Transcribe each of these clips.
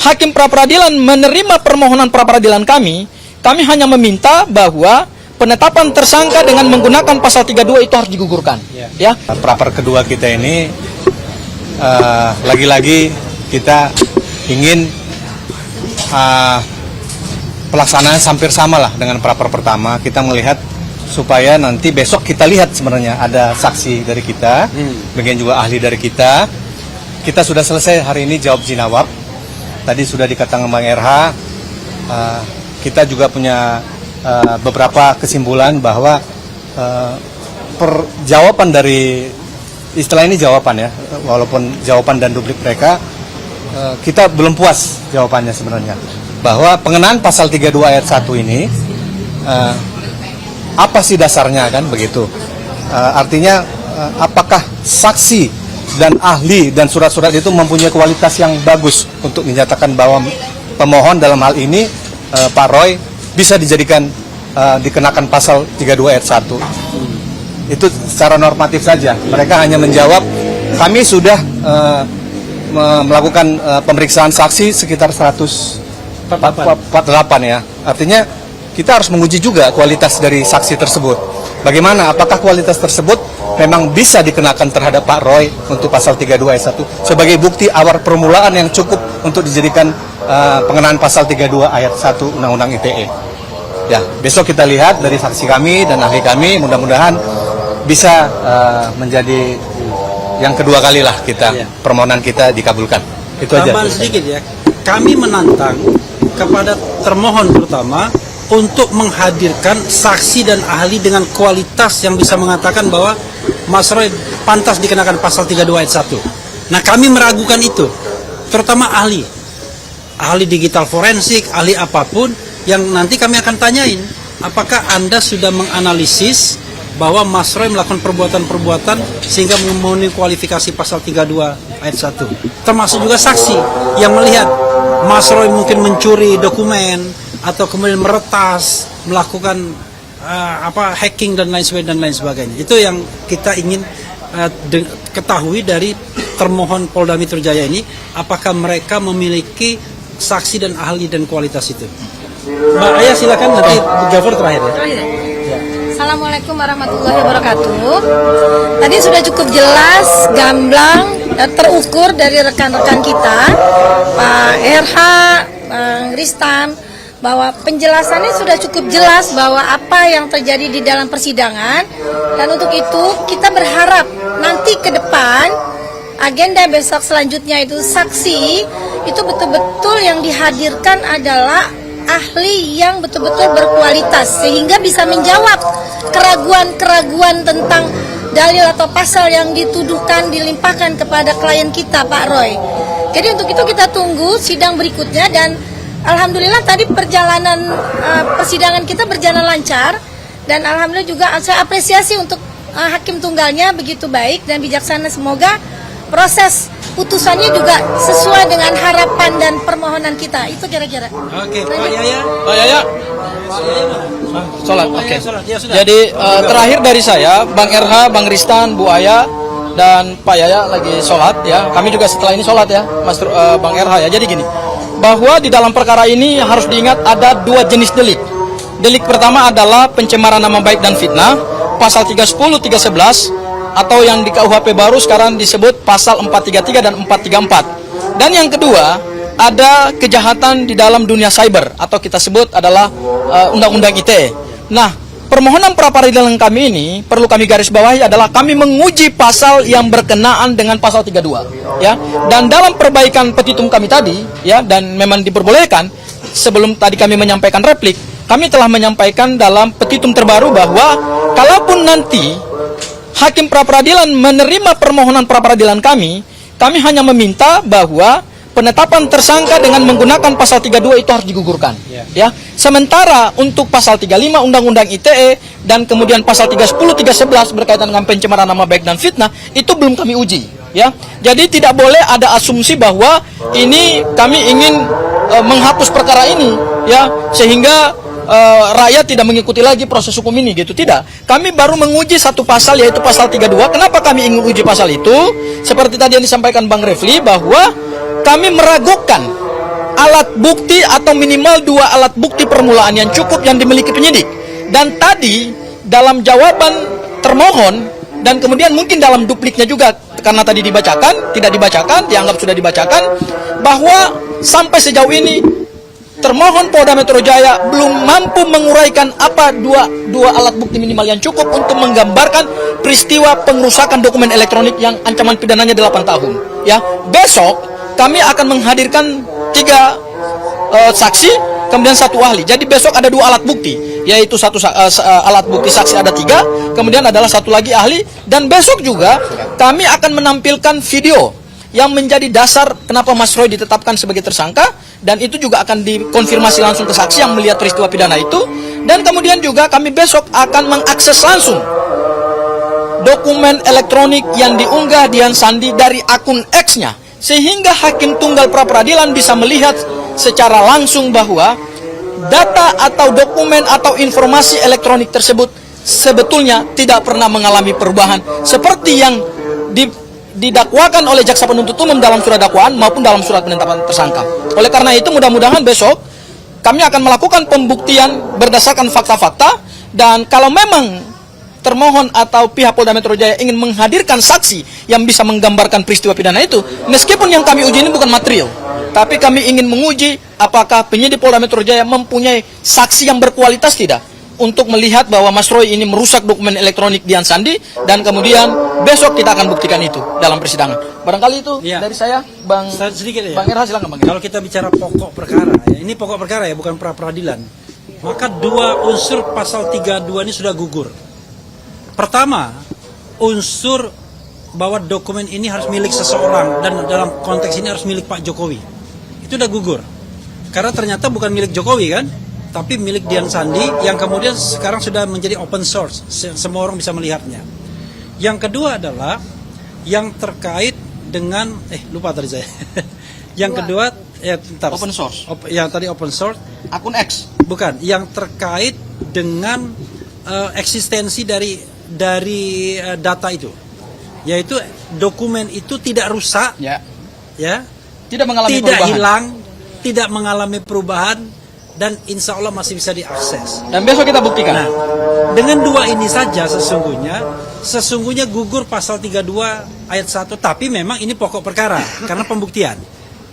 hakim pra-peradilan menerima permohonan pra-peradilan kami hanya meminta bahwa penetapan tersangka dengan menggunakan pasal 32 itu harus digugurkan. Ya. Praper kedua kita ini lagi-lagi kita ingin pelaksanaan hampir sama lah dengan praper pertama. Kita melihat supaya nanti besok kita lihat sebenarnya ada saksi dari kita, bagian juga ahli dari kita. Kita sudah selesai hari ini jawab jinawab. Tadi sudah dikatakan Bang RH. Kita juga punya beberapa kesimpulan bahwa jawaban dari istilah ini jawaban ya, walaupun jawaban dan duplik mereka, kita belum puas jawabannya sebenarnya. Bahwa pengenaan pasal 32 ayat 1 ini apa sih dasarnya kan begitu. Artinya apakah saksi dan ahli dan surat-surat itu mempunyai kualitas yang bagus untuk menyatakan bahwa pemohon dalam hal ini Pak Roy bisa dijadikan dikenakan pasal 32 ayat 1. Itu secara normatif saja. Mereka hanya menjawab kami sudah melakukan pemeriksaan saksi sekitar 148 ya. Artinya kita harus menguji juga kualitas dari saksi tersebut. Bagaimana? Apakah kualitas tersebut memang bisa dikenakan terhadap Pak Roy untuk pasal 32 ayat 1 sebagai bukti awal permulaan yang cukup untuk dijadikan pengenaan pasal 32 ayat 1 Undang-Undang ITE. Ya, besok kita lihat dari saksi kami dan ahli kami, mudah-mudahan bisa menjadi yang kedua kali lah kita permohonan kita dikabulkan. Itu aja. Tambahan sedikit ya, kami menantang kepada termohon terutama untuk menghadirkan saksi dan ahli dengan kualitas yang bisa mengatakan bahwa Mas Roy pantas dikenakan pasal 32 ayat 1. Nah, kami meragukan itu, terutama ahli digital forensik, ahli apapun yang nanti kami akan tanyain, apakah Anda sudah menganalisis bahwa Mas Roy melakukan perbuatan-perbuatan sehingga memenuhi kualifikasi pasal 32 ayat 1. Termasuk juga saksi yang melihat Mas Roy mungkin mencuri dokumen atau kemudian meretas, melakukan hacking dan lain sebagainya. Itu yang kita ingin ketahui dari termohon Polda Metro Jaya ini, apakah mereka memiliki saksi dan ahli dan kualitas itu. Mbak Aya silakan, nanti Gafur terakhir ya. Assalamualaikum warahmatullahi wabarakatuh. Tadi sudah cukup jelas, gamblang, dan terukur dari rekan-rekan kita, Pak RH, Bang Ristan, bahwa penjelasannya sudah cukup jelas bahwa apa yang terjadi di dalam persidangan. Dan untuk itu kita berharap nanti ke depan agenda besok selanjutnya itu saksi itu betul-betul yang dihadirkan adalah ahli yang betul-betul berkualitas sehingga bisa menjawab keraguan-keraguan tentang dalil atau pasal yang dituduhkan dilimpahkan kepada klien kita Pak Roy. Jadi untuk itu kita tunggu sidang berikutnya dan alhamdulillah tadi perjalanan persidangan kita berjalan lancar dan alhamdulillah juga saya apresiasi untuk hakim tunggalnya begitu baik dan bijaksana. Semoga proses putusannya juga sesuai dengan harapan dan permohonan kita. Itu kira-kira. Oke, Pak Yaya. Pak Yaya. Sholat. Oke. Jadi terakhir dari saya, Bang RH, Bang Ristan, Bu Aya, dan Pak Yaya lagi sholat ya. Kami juga setelah ini sholat ya, Mas Bang RH ya. Jadi gini, bahwa di dalam perkara ini harus diingat ada dua jenis delik. Delik pertama adalah pencemaran nama baik dan fitnah, pasal 310, 311, atau yang di KUHP baru sekarang disebut pasal 433 dan 434. Dan yang kedua, ada kejahatan di dalam dunia cyber atau kita sebut adalah Undang-Undang ITE. Nah, permohonan pra-peradilan kami ini perlu kami garis bawahi adalah kami menguji pasal yang berkenaan dengan pasal 32 ya. Dan dalam perbaikan petitum kami tadi ya, dan memang diperbolehkan sebelum tadi kami menyampaikan replik, kami telah menyampaikan dalam petitum terbaru bahwa kalaupun nanti hakim pra-peradilan menerima permohonan pra-peradilan kami hanya meminta bahwa penetapan tersangka dengan menggunakan pasal 32 itu harus digugurkan. Ya. Sementara untuk pasal 35 Undang-Undang ITE dan kemudian pasal 310, 311 berkaitan dengan pencemaran nama baik dan fitnah itu belum kami uji. Ya. Jadi tidak boleh ada asumsi bahwa ini kami ingin menghapus perkara ini ya sehingga rakyat tidak mengikuti lagi proses hukum ini gitu. Tidak. Kami baru menguji satu pasal yaitu pasal 32. Kenapa kami ingin uji pasal itu? Seperti tadi yang disampaikan Bang Refli bahwa kami meragukan alat bukti atau minimal 2 alat bukti permulaan yang cukup yang dimiliki penyidik. Dan tadi dalam jawaban termohon dan kemudian mungkin dalam dupliknya juga, karena tadi dibacakan, tidak dibacakan, dianggap sudah dibacakan, bahwa sampai sejauh ini termohon Polda Metro Jaya belum mampu menguraikan apa dua alat bukti minimal yang cukup untuk menggambarkan peristiwa pengerusakan dokumen elektronik yang ancaman pidananya 8 tahun. Ya, besok kami akan menghadirkan 3 saksi, kemudian 1 ahli. Jadi besok ada 2 alat bukti, yaitu alat bukti saksi ada 3, kemudian adalah 1 lagi ahli. Dan besok juga kami akan menampilkan video yang menjadi dasar kenapa Mas Roy ditetapkan sebagai tersangka, dan itu juga akan dikonfirmasi langsung ke saksi yang melihat peristiwa pidana itu. Dan kemudian juga kami besok akan mengakses langsung dokumen elektronik yang diunggah Dian Sandi dari akun X-nya, sehingga Hakim Tunggal Pra-Peradilan bisa melihat secara langsung bahwa data atau dokumen atau informasi elektronik tersebut sebetulnya tidak pernah mengalami perubahan seperti yang didakwakan oleh jaksa penuntut umum dalam surat dakwaan maupun dalam surat penetapan tersangka. Oleh karena itu mudah-mudahan besok kami akan melakukan pembuktian berdasarkan fakta-fakta, dan kalau memang termohon atau pihak Polda Metro Jaya ingin menghadirkan saksi yang bisa menggambarkan peristiwa pidana itu, meskipun yang kami uji ini bukan material, tapi kami ingin menguji apakah penyidik Polda Metro Jaya mempunyai saksi yang berkualitas tidak, untuk melihat bahwa Mas Roy ini merusak dokumen elektronik Dian Sandi, dan kemudian besok kita akan buktikan itu dalam persidangan. Barangkali itu dari saya, Bang. Sedikit ya. Bang Erha, silakan Bang Erha. Kalau kita bicara pokok perkara, ya, ini pokok perkara ya, bukan pra-peradilan. Maka 2 unsur pasal 32 ini sudah gugur. Pertama, unsur bahwa dokumen ini harus milik seseorang, dan dalam konteks ini harus milik Pak Jokowi. Itu udah gugur. Karena ternyata bukan milik Jokowi kan, tapi milik Dian Sandi yang kemudian sekarang sudah menjadi open source, semua orang bisa melihatnya. Yang kedua adalah yang terkait dengan lupa tadi saya. Yang kedua open source. Yang tadi open source, Akun X. bukan, yang terkait dengan eksistensi dari data itu. Yaitu dokumen itu tidak rusak, Ya. tidak mengalami perubahan. hilang, tidak mengalami perubahan, dan insya Allah masih bisa diakses. Dan besok kita buktikan. Nah, dengan 2 ini saja sesungguhnya gugur pasal 32 ayat 1, tapi memang ini pokok perkara karena pembuktian.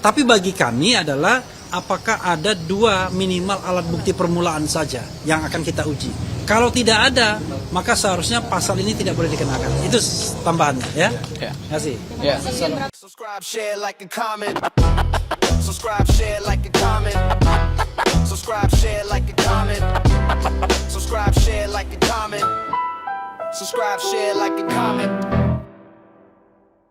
Tapi bagi kami adalah apakah ada 2 minimal alat bukti permulaan saja yang akan kita uji. Kalau tidak ada, maka seharusnya pasal ini tidak boleh dikenakan. Itu tambahannya ya. Terima kasih. Ya. Subscribe, share, like, and comment. Subscribe, share, like, and comment. Subscribe, share, like, and comment. Subscribe, share, like, and comment. Subscribe, share, like, and comment.